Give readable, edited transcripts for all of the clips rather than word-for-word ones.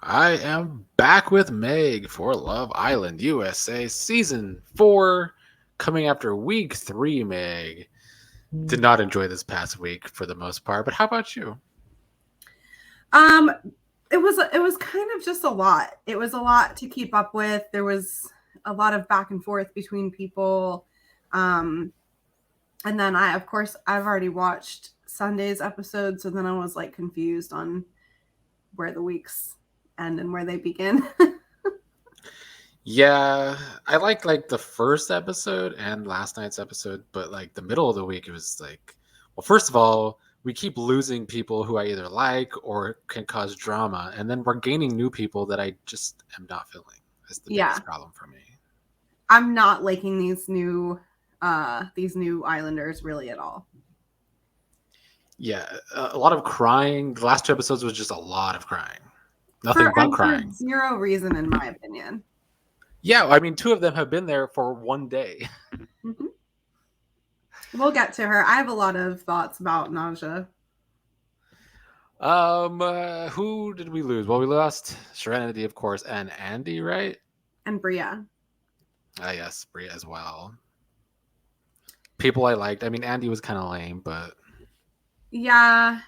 I am back with Meg for Love Island USA Season 4, coming after week 3, Meg. Did not enjoy this past week for the most part, but how about you? Um, it was kind of just a lot. It was a lot to keep up with. There was a lot of back and forth between people. Um, and then of course, I've already watched Sunday's episode, so then I was like confused on where the weeks end and where they begin. Yeah, I like the first episode and last night's episode, but like the middle of the week, it was like, well, first of all, we keep losing people who I either like or can cause drama, and then we're gaining new people that I just am not feeling. That's the Yeah, biggest problem for me. I'm not liking these new Islanders really at all. Yeah, a lot of crying. The last two episodes was just a lot of crying. Nothing but For crying. zero reason, in my opinion. Yeah, I mean, two of them have been there for one day. Mm-hmm. We'll get to her. I have a lot of thoughts about Nausea. Who did we lose? Well, we lost Serenity, of course, and Andy, right? And Bria. Ah, yes, Bria as well. People I liked. I mean, Andy was kind of lame, but Yeah.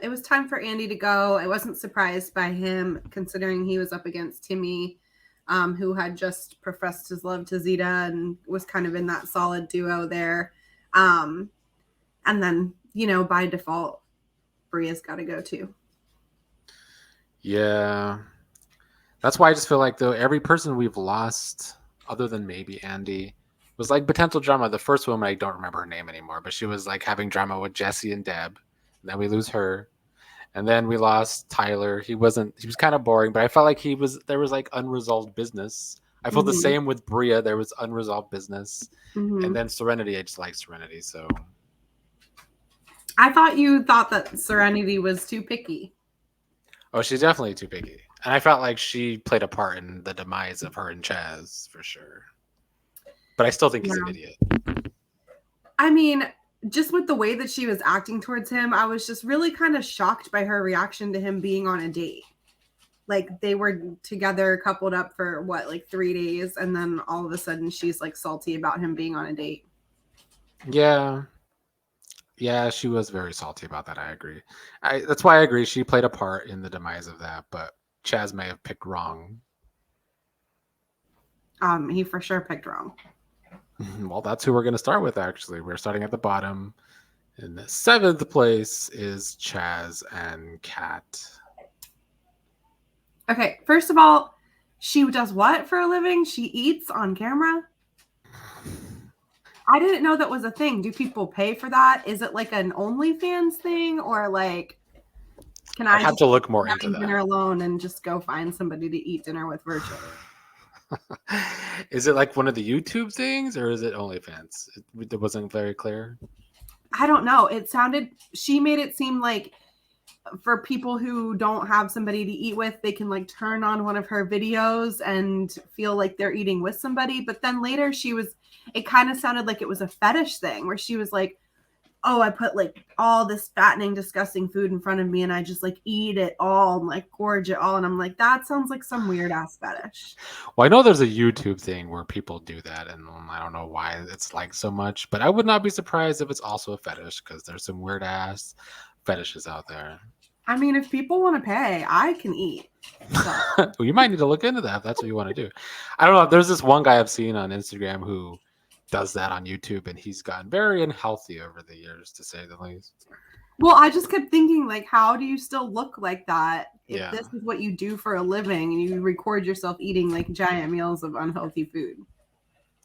It was time for Andy to go. I wasn't surprised by him, considering he was up against Timmy, who had just professed his love to Zeta and was kind of in that solid duo there. And then, by default, Bria's got to go too. yeah. That's why I just feel like, though, every person we've lost, other than maybe Andy, was like potential drama. The first woman, I don't remember her name anymore, but she was like having drama with Jessie and Deb. And then we lose her. And then we lost Tyler. He was kind of boring, but I felt like there was like unresolved business. I felt the Mm-hmm. same with Bria. There was unresolved business. And Mm-hmm. then Serenity, I just like Serenity. So I thought you thought that Serenity was too picky. oh, she's definitely too picky. And I felt like she played a part in the demise of her and Chazz for sure. But I still think he's an Yeah. idiot. I mean, just with the way that she was acting towards him, I was just really kind of shocked by her reaction to him being on a date. Like they were together, coupled up for what, like 3 days, and then all of a sudden she's like salty about him being on a date. Yeah. Yeah, she was very salty about that. I agree. That's why I agree. She played a part in the demise of that, but Chaz may have picked wrong. He for sure picked wrong. Well, that's who we're going to start with, actually. We're starting at the bottom. In the 7th place is Chaz and Kat. Okay, first of all, she does what for a living? She eats on camera? I didn't know that was a thing. Do people pay for that? Is it like an OnlyFans thing, or like can I I have just to look more having into dinner that. alone and just go find somebody to eat dinner with virtually? Is it like one of the YouTube things or is it OnlyFans? It wasn't very clear. I don't know. She made it seem like for people who don't have somebody to eat with, they can like turn on one of her videos and feel like they're eating with somebody. But then later it kind of sounded like it was a fetish thing where she was like, oh, I put like all this fattening, disgusting food in front of me and I just like eat it all and like gorge it all. And I'm like, that sounds like some weird ass fetish. Well, I know there's a YouTube thing where people do that, and I don't know why it's like so much, but I would not be surprised if it's also a fetish because there's some weird ass fetishes out there. I mean, if people want to pay, I can eat. So. Well, you might need to look into that if that's what you want to do. I don't know. There's this one guy I've seen on Instagram who does that on YouTube, and he's gotten very unhealthy over the years, to say the least. Well, I just kept thinking, like, how do you still look like that if Yeah. this is what you do for a living and you record yourself eating like giant meals of unhealthy food?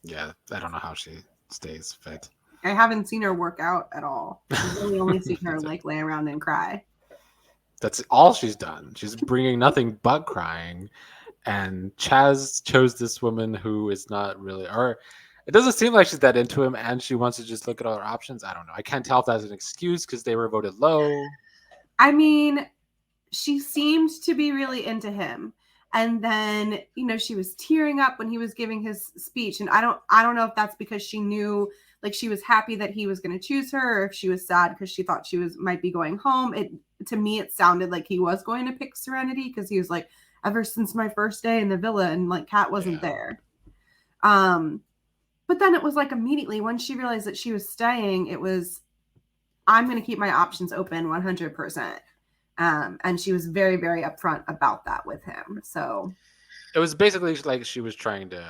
Yeah, I don't know how she stays fit. I haven't seen her work out at all. I've really only seen her like lay around and cry. That's all she's done. She's bringing nothing but crying. And Chaz chose this woman who is not really, or it doesn't seem like she's that into him, and she wants to just look at all her options. I don't know. I can't tell if that's an excuse because they were voted low. I mean, she seemed to be really into him. And then, she was tearing up when he was giving his speech. And I don't know if that's because she knew, like, she was happy that he was going to choose her, or if she was sad because she thought she might be going home. to me, it sounded like he was going to pick Serenity because he was like, ever since my first day in the villa, and like Kat wasn't there. But then it was like immediately when she realized that she was staying, it was, I'm going to keep my options open 100%. And she was very, very upfront about that with him. So it was basically like she was trying to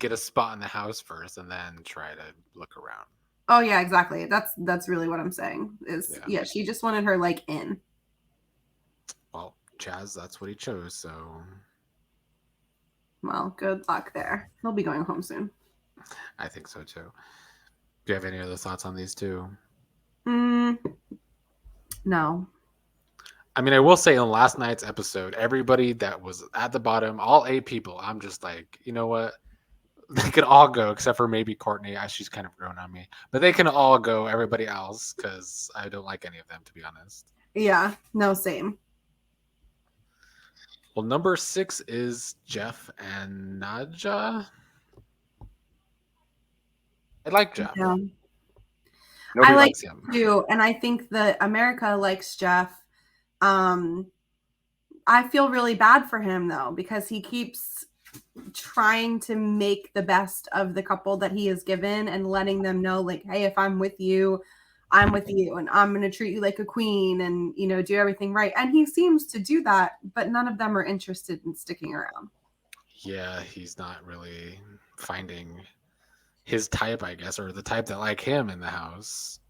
get a spot in the house first and then try to look around. Oh yeah, exactly. That's really what I'm saying. Is yeah, she just wanted her like in. Well, Chazz, that's what he chose, so well, good luck there. He'll be going home soon. I think so too. Do you have any other thoughts on these two? No. I mean, I will say in last night's episode, everybody that was at the bottom, all 8 people, I'm just like, you know what? They could all go except for maybe Courtney. She's kind of grown on me, but they can all go. Everybody else, because I don't like any of them, to be honest. Yeah, no, same. Well, number 6 is Jeff and Nadja. I like Jeff. Yeah. Nobody I like likes him too, and I think that America likes Jeff. I feel really bad for him though, because he keeps trying to make the best of the couple that he is given and letting them know like, hey, if I'm with you, I'm with you, and I'm going to treat you like a queen and, you know, do everything right. And he seems to do that, but none of them are interested in sticking around. Yeah, he's not really finding his type, I guess, or the type that like him in the house.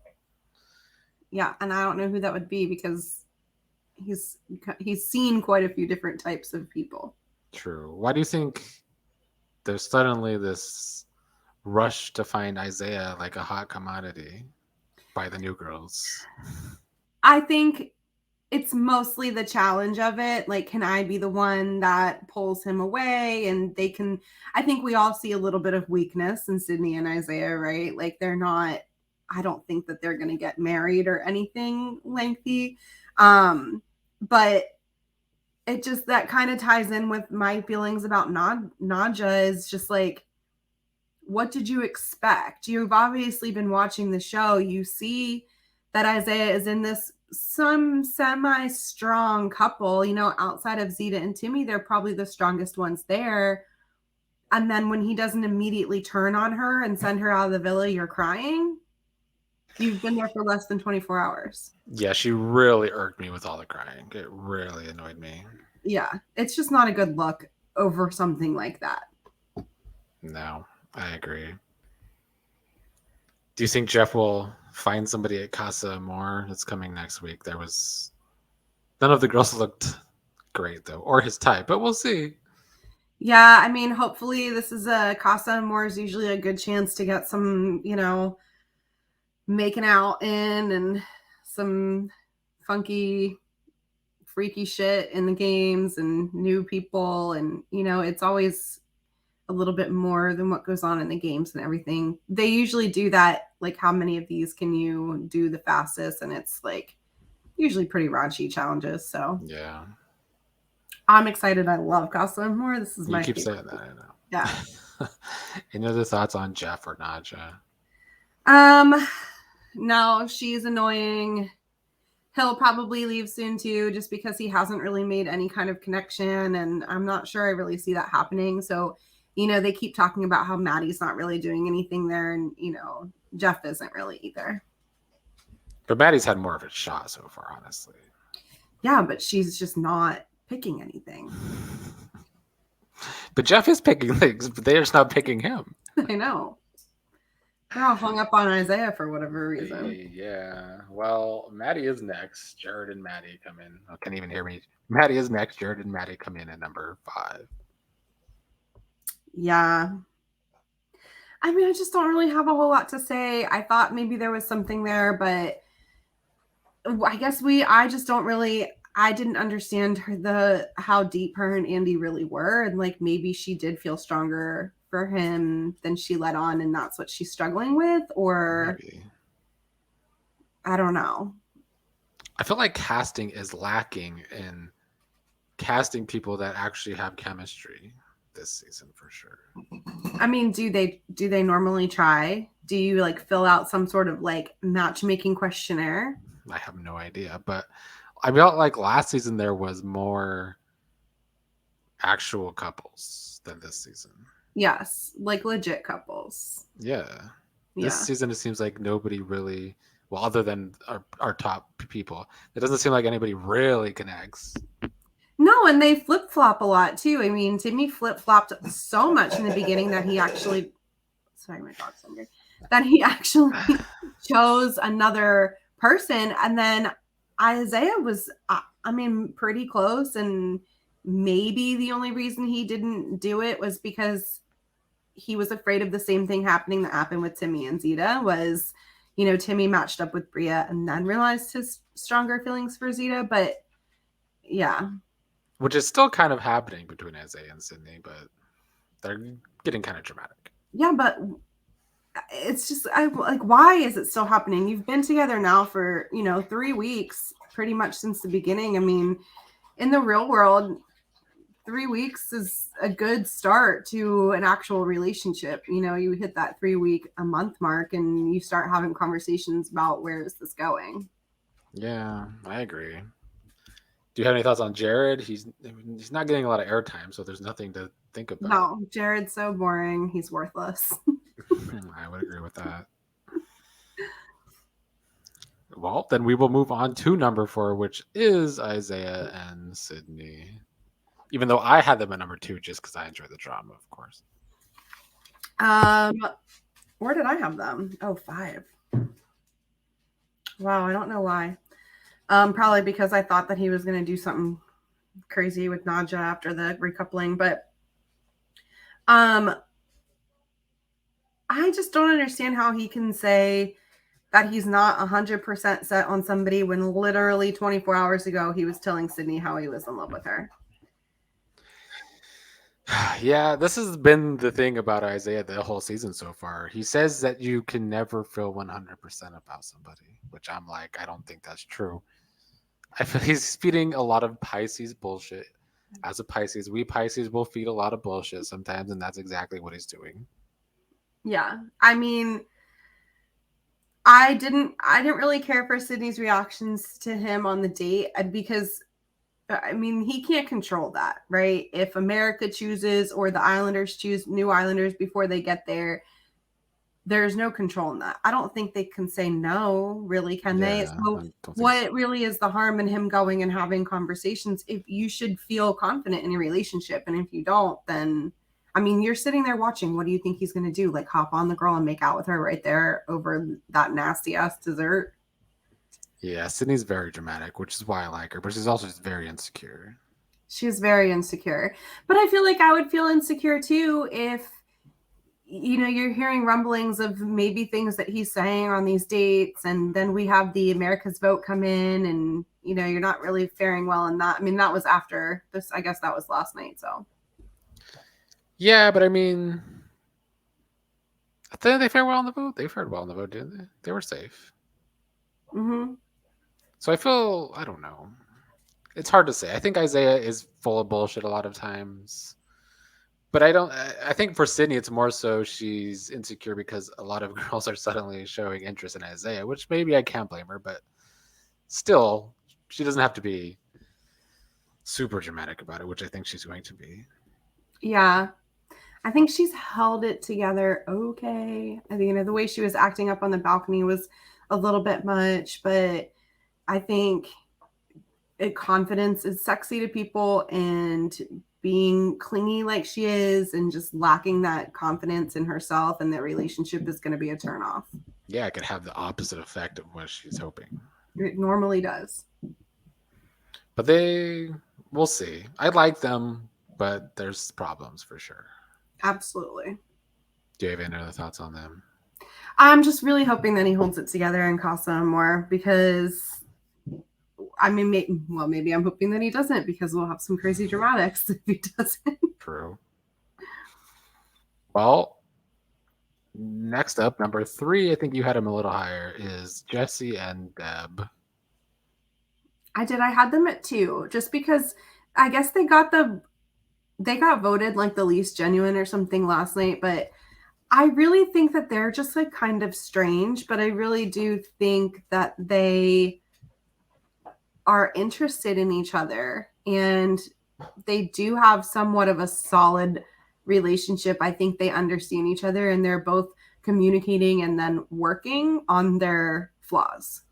Yeah, and I don't know who that would be because he's seen quite a few different types of people. True. Why do you think there's suddenly this rush to find Isaiah like a hot commodity by the new girls? I think it's mostly the challenge of it. Like, can I be the one that pulls him away? And they can, I think we all see a little bit of weakness in Sydney and Isaiah, right? Like, they're not, I don't think that they're going to get married or anything lengthy. But it just, that kind of ties in with my feelings about Nadja is just like, what did you expect? You've obviously been watching the show. You see that Isaiah is in this some semi-strong couple, you know, outside of Zeta and Timmy, they're probably the strongest ones there. And then when he doesn't immediately turn on her and send her out of the villa, you're crying. You've been there for less than 24 hours. Yeah, she really irked me with all the crying. It really annoyed me. Yeah, it's just not a good look over something like that. No, I agree. Do you think Jeff will find somebody at Casa Amor? It's coming next week. There was none of the girls looked great though, or his type, but we'll see. Yeah, I mean, hopefully this is a Casa Amor is usually a good chance to get some, you know, making out in and some funky, freaky shit in the games and new people. And, you know, it's always a little bit more than what goes on in the games and everything. They usually do that, like how many of these can you do the fastest? And it's like usually pretty raunchy challenges. So yeah, I'm excited. I love Casa Amor. This is my keep favorite. saying that, I know. Yeah. Any other thoughts on Jeff or Nadja? No, she's annoying. He'll probably leave soon too, just because he hasn't really made any kind of connection, and I'm not sure I really see that happening. So, you know, they keep talking about how Maddie's not really doing anything there, and you know, Jeff isn't really either. But Maddie's had more of a shot so far, honestly. Yeah, but she's just not picking anything. But Jeff is picking things, but they're just not picking him. I know. They're all hung up on Isaiah for whatever reason. Yeah. Well, Maddie is next. Jared and Maddie come in. I can't even hear me. Maddie is next. Jared and Maddie come in at number 5. Yeah. I mean, I just don't really have a whole lot to say. I thought maybe there was something there, but I guess I just don't really, I didn't understand how deep her and Andy really were. And like, maybe she did feel stronger for him than she let on, and that's what she's struggling with, or maybe. I don't know. I feel like casting is lacking in casting people that actually have chemistry this season for sure. I mean, do they normally try Do you like fill out some sort of like matchmaking questionnaire? I have no idea, but I felt like last season there was more actual couples than this season. Yes, like legit couples. Yeah. This Yeah. season, it seems like nobody really, well, other than our top people, it doesn't seem like anybody really connects. No, and they flip flop a lot too. I mean, Timmy flip flopped so much in the beginning that he actually, sorry, my dog's hungry, that he actually chose another person. And then Isaiah was, I mean, pretty close. And maybe the only reason he didn't do it was because he was afraid of the same thing happening that happened with Timmy and Zeta was, you know, Timmy matched up with Bria and then realized his stronger feelings for Zeta. But yeah. Which is still kind of happening between Isaiah and Sydney, but they're getting kind of dramatic. Yeah, but it's just like, why is it still happening? You've been together now for, you know, 3 weeks, pretty much since the beginning. I mean, in the real world, 3 weeks is a good start to an actual relationship. You know, you hit that 3 week a month mark and you start having conversations about where is this going. Yeah, I agree. Do you have any thoughts on Jared? He's not getting a lot of airtime, so there's nothing to think about. No, Jared's so boring. He's worthless. I would agree with that. Well, then we will move on to number 4, which is Isaiah and Sydney. Even though I had them at number 2 just because I enjoy the drama, of course. Where did I have them? Oh, 5. Wow, I don't know why. Probably because I thought that he was going to do something crazy with Nadja after the recoupling, but I just don't understand how he can say that he's not 100% set on somebody when literally 24 hours ago he was telling Sydney how he was in love with her. Yeah, this has been the thing about Isaiah the whole season so far. He says that you can never feel 100% about somebody, which I'm like, I don't think that's true. I feel he's feeding a lot of Pisces bullshit. As a Pisces, we Pisces will feed a lot of bullshit sometimes, and that's exactly what he's doing. Yeah. I mean, I didn't really care for Sydney's reactions to him on the date because I mean, he can't control that, right? If America chooses or the Islanders choose new Islanders before they get there, there's no control in that. I don't think they can say no, really, can they? So what really is the harm in him going and having conversations if you should feel confident in your relationship? And if you don't, then, I mean, you're sitting there watching. What do you think he's going to do? Like hop on the girl and make out with her right there over that nasty ass dessert? Yeah, Sydney's very dramatic, which is why I like her, but she's also just very insecure. She's very insecure. But I feel like I would feel insecure too if, you know, you're hearing rumblings of maybe things that he's saying on these dates, and then we have the America's vote come in, and, you know, you're not really faring well in that. I mean, that was after this, I guess that was last night, so. Yeah, but I mean, I think they fared well on the vote. They fared well on the vote, didn't they? They were safe. Mm-hmm. So I feel, I don't know. It's hard to say. I think Isaiah is full of bullshit a lot of times. But I think for Sydney, it's more so she's insecure because a lot of girls are suddenly showing interest in Isaiah, which maybe I can't blame her, but still, she doesn't have to be super dramatic about it, which I think she's going to be. Yeah. I think she's held it together okay. I think, you know, the way she was acting up on the balcony was a little bit much, but I think confidence is sexy to people, and being clingy like she is and just lacking that confidence in herself and that relationship is going to be a turnoff. Yeah, it could have the opposite effect of what she's hoping. It normally does. But we'll see. I like them, but there's problems for sure. Absolutely. Do you have any other thoughts on them? I'm just really hoping that he holds it together and costs them more, because I mean, maybe I'm hoping that he doesn't, because we'll have some crazy dramatics if he doesn't. True. Well, next up, number 3, I think you had him a little higher, is Jessie and Deb. I did. I had them at 2, just because I guess they got voted like the least genuine or something last night, but I really think that they're just like kind of strange, but I really do think that they are interested in each other and they do have somewhat of a solid relationship. I think they understand each other and they're both communicating and then working on their flaws.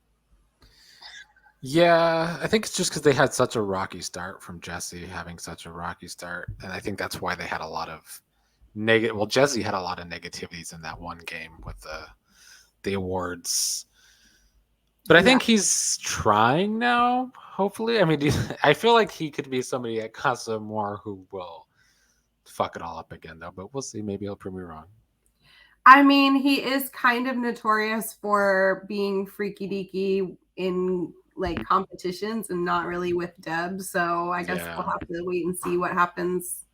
Yeah, I think it's just because they had such a rocky start from Jessie having such a rocky start. And I think that's why they had a lot of negative. Well, Jessie had a lot of negativities in that one game with the awards. But I think he's trying now, hopefully. I mean, I feel like he could be somebody at Casa Amor who will fuck it all up again, though. But we'll see. Maybe he'll prove me wrong. I mean, he is kind of notorious for being freaky deaky in like competitions and not really with Deb. So I guess we'll have to wait and see what happens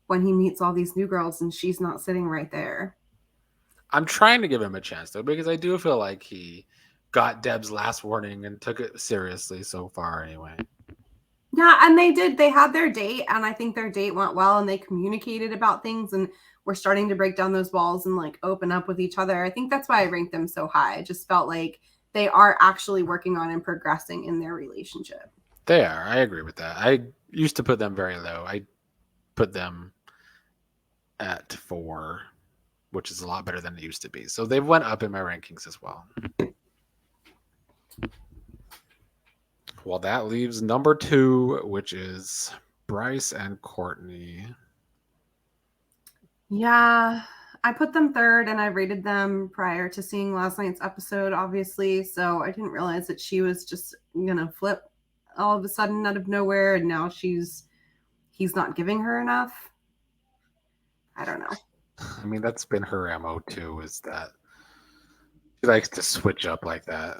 when he meets all these new girls and she's not sitting right there. I'm trying to give him a chance, though, because I do feel like he got Deb's last warning and took it seriously so far anyway. Yeah, and they did. They had their date, and I think their date went well, and they communicated about things, and we're starting to break down those walls and like open up with each other. I think that's why I ranked them so high. I just felt like they are actually working on and progressing in their relationship. They are. I agree with that. I used to put them very low. I put them at 4, which is a lot better than it used to be. So they went up in my rankings as well. Well, that leaves number 2, which is Bryce and Courtney. Yeah, I put them 3rd and I rated them prior to seeing last night's episode, obviously. So I didn't realize that she was just gonna flip all of a sudden out of nowhere, and now he's not giving her enough. I don't know. I mean, that's been her MO too, is that she likes to switch up like that.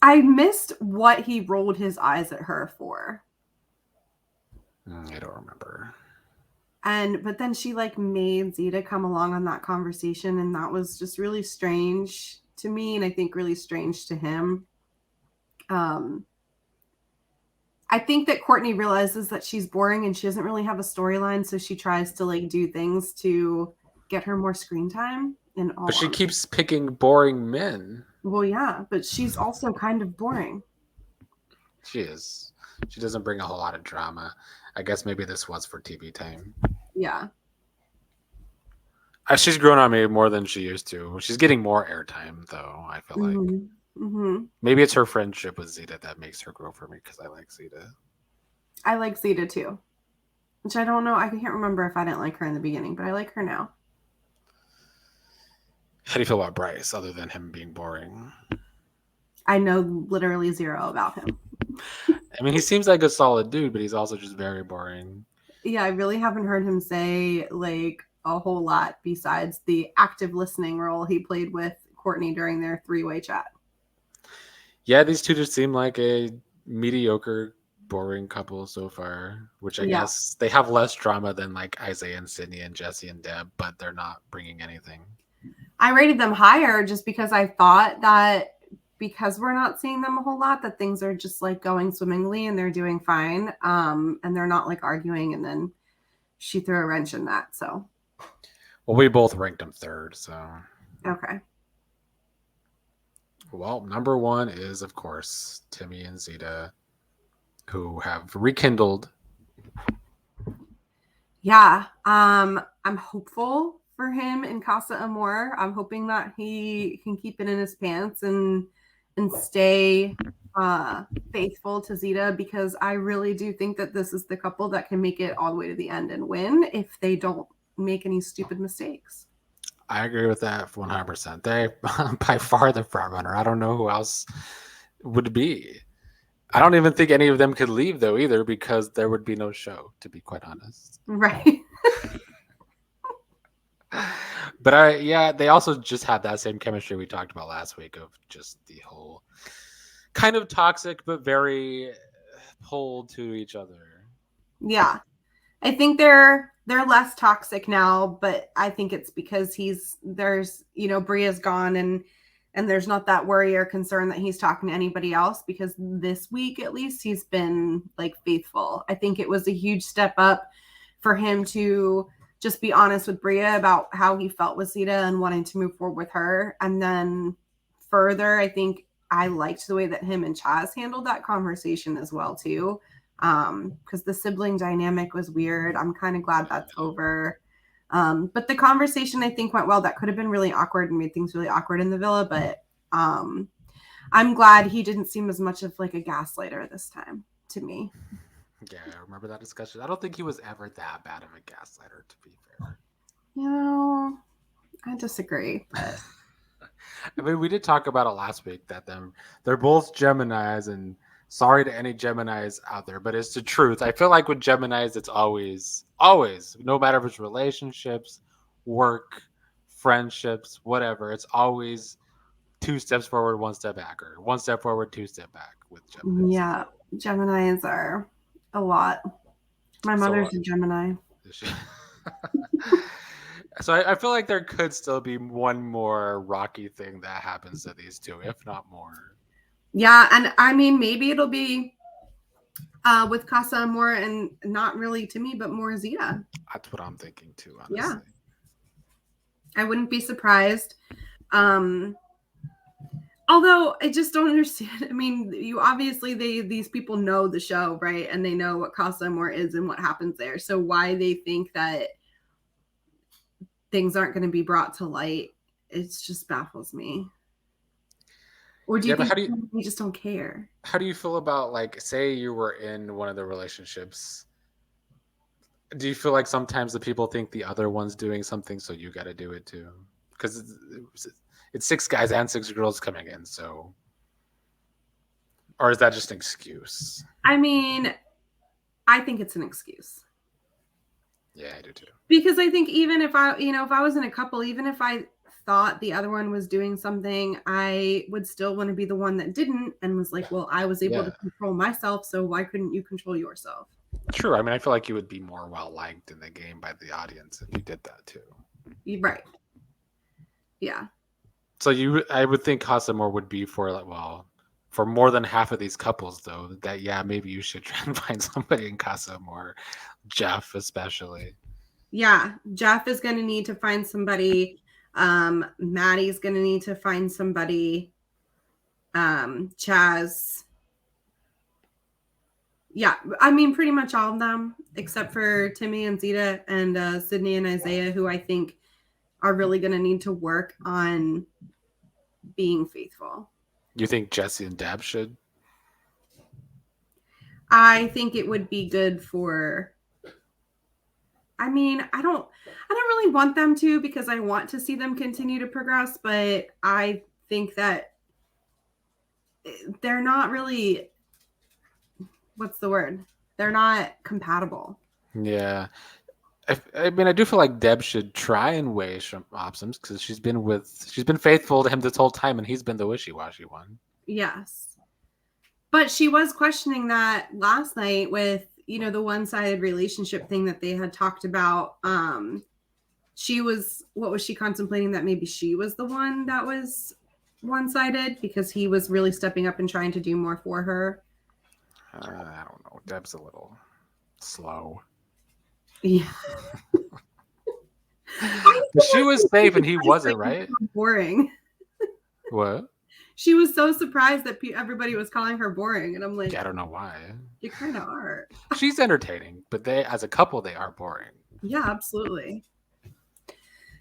I missed what he rolled his eyes at her for. I don't remember. But then she like made Zeta come along on that conversation, and that was just really strange to me, and I think really strange to him. I think that Courtney realizes that she's boring and she doesn't really have a storyline, so she tries to like do things to get her more screen time. But she keeps picking boring men. Well, yeah, but she's also kind of boring. She is. She doesn't bring a whole lot of drama. I guess maybe this was for TV time. Yeah. She's grown on me more than she used to. She's getting more airtime, though, I feel like. Mm-hmm. Maybe it's her friendship with Zeta that makes her grow for me, because I like Zeta. I like Zeta, too. Which I don't know. I can't remember if I didn't like her in the beginning, but I like her now. How do you feel about Bryce, other than him being boring? I know literally zero about him. I mean, he seems like a solid dude, but he's also just very boring. Yeah, I really haven't heard him say like a whole lot besides the active listening role he played with Courtney during their 3-way chat. Yeah, these two just seem like a mediocre, boring couple so far, which I guess they have less drama than like Isaiah and Sydney and Jessie and Deb, but they're not bringing anything. I rated them higher just because I thought that because we're not seeing them a whole lot, that things are just like going swimmingly and they're doing fine. And they're not like arguing, and then she threw a wrench in that. So, well, we both ranked them 3rd. So, okay. Well, number 1 is, of course, Timmy and Zeta, who have rekindled. Yeah. I'm hopeful for him in Casa Amor. I'm hoping that he can keep it in his pants and stay faithful to Zeta, because I really do think that this is the couple that can make it all the way to the end and win if they don't make any stupid mistakes. I agree with that 100%. They by far the front runner. I don't know who else would be. I don't even think any of them could leave though either, because there would be no show, to be quite honest. Right. But they also just had that same chemistry we talked about last week of just the whole kind of toxic but very pulled to each other. Yeah. I think they're less toxic now, but I think it's because there's Bria's gone and there's not that worry or concern that he's talking to anybody else, because this week at least he's been like faithful. I think it was a huge step up for him to just be honest with Bria about how he felt with Zeta and wanting to move forward with her. And then further, I think I liked the way that him and Chazz handled that conversation as well too. Because the sibling dynamic was weird. I'm kind of glad that's over. But the conversation I think went well. That could have been really awkward and made things really awkward in the villa, but I'm glad he didn't seem as much of like a gaslighter this time to me. Yeah, I remember that discussion. I don't think he was ever that bad of a gaslighter, to be fair. I disagree. But... I mean, we did talk about it last week that they're both Geminis, and sorry to any Geminis out there, but it's the truth. I feel like with Geminis, it's always, no matter if it's relationships, work, friendships, whatever, it's always 2 steps forward, 1 step back, or 1 step forward, 2 step back with Geminis. Yeah, Geminis are a lot. My mother's a Gemini. So I feel like there could still be one more rocky thing that happens to these two, if not more. Yeah, and I mean, maybe it'll be with Casa more, and not really Timmy, but more Zeta. That's what I'm thinking too, honestly. Yeah. I wouldn't be surprised. Although I just don't understand. I mean, these people know the show, right? And they know what Casa Amor is and what happens there. So why they think that things aren't going to be brought to light, it just baffles me. Or do you think we just don't care? How do you feel about, like, say you were in one of the relationships? Do you feel like sometimes the people think the other one's doing something, so you got to do it too? Because it's 6 guys and 6 girls coming in, so... Or is that just an excuse? I mean, I think it's an excuse. Yeah, I do too. Because I think even if I was in a couple, even if I thought the other one was doing something, I would still want to be the one that didn't, and was like, well, I was able to control myself, so why couldn't you control yourself? True. I mean, I feel like you would be more well-liked in the game by the audience if you did that too. Right. Yeah. So I would think Casa Amor would be for more than half of these couples, though, that, maybe you should try and find somebody in Casa Amor, Jeff especially. Yeah, Jeff is going to need to find somebody. Maddie's going to need to find somebody. Chazz. Yeah, I mean, pretty much all of them, except for Timmy and Zeta and Sydney and Isaiah, who I think are really going to need to work on being faithful. You think Jessie and Deb should? I think it would be good for... I mean, I don't really want them to, because I want to see them continue to progress, but I think that they're not really... What's the word? They're not compatible. Yeah. I mean, I do feel like Deb should try and weigh some options, because she's been faithful to him this whole time, and he's been the wishy-washy one. Yes. But she was questioning that last night with, the one-sided relationship thing that they had talked about. What was she contemplating, that maybe she was the one that was one-sided because he was really stepping up and trying to do more for her? I don't know. Deb's a little slow. Yeah. She was safe and he wasn't, right? Boring. What? She was so surprised that everybody was calling her boring, and I'm like, I don't know why. You kind of are. She's entertaining, but as a couple, they are boring. Yeah, absolutely.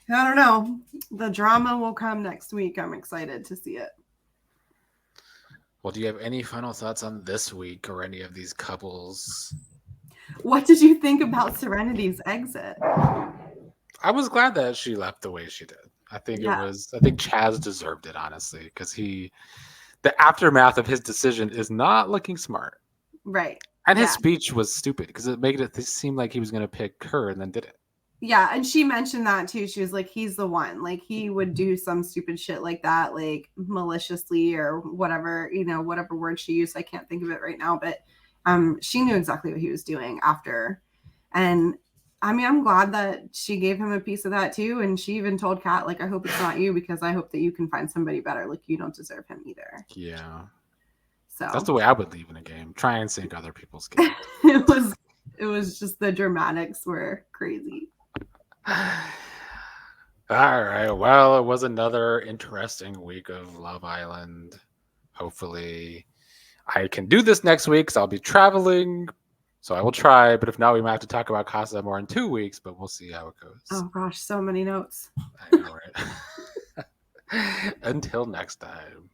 I don't know. The drama will come next week. I'm excited to see it. Well, do you have any final thoughts on this week or any of these couples? What did you think about Serenity's exit? I was glad that she left the way she did. I think Chazz deserved it, honestly, because the aftermath of his decision is not looking smart. Right. And his speech was stupid because it made it seem like he was going to pick her and then did it. Yeah, and she mentioned that too. She was like, he's the one. Like, he would do some stupid shit like that, like maliciously or whatever, whatever word she used. I can't think of it right now, but she knew exactly what he was doing after. And I mean, I'm glad that she gave him a piece of that too. And she even told Kat, like, I hope it's not you, because I hope that you can find somebody better. Like, you don't deserve him either. Yeah. So that's the way I would leave in a game. Try and sink other people's games. It was just the dramatics were crazy. All right. Well, it was another interesting week of Love Island. Hopefully, I can do this next week because I'll be traveling. So I will try. But if not, we might have to talk about Casa more in 2 weeks, but we'll see how it goes. Oh gosh, so many notes. I know, right? Until next time.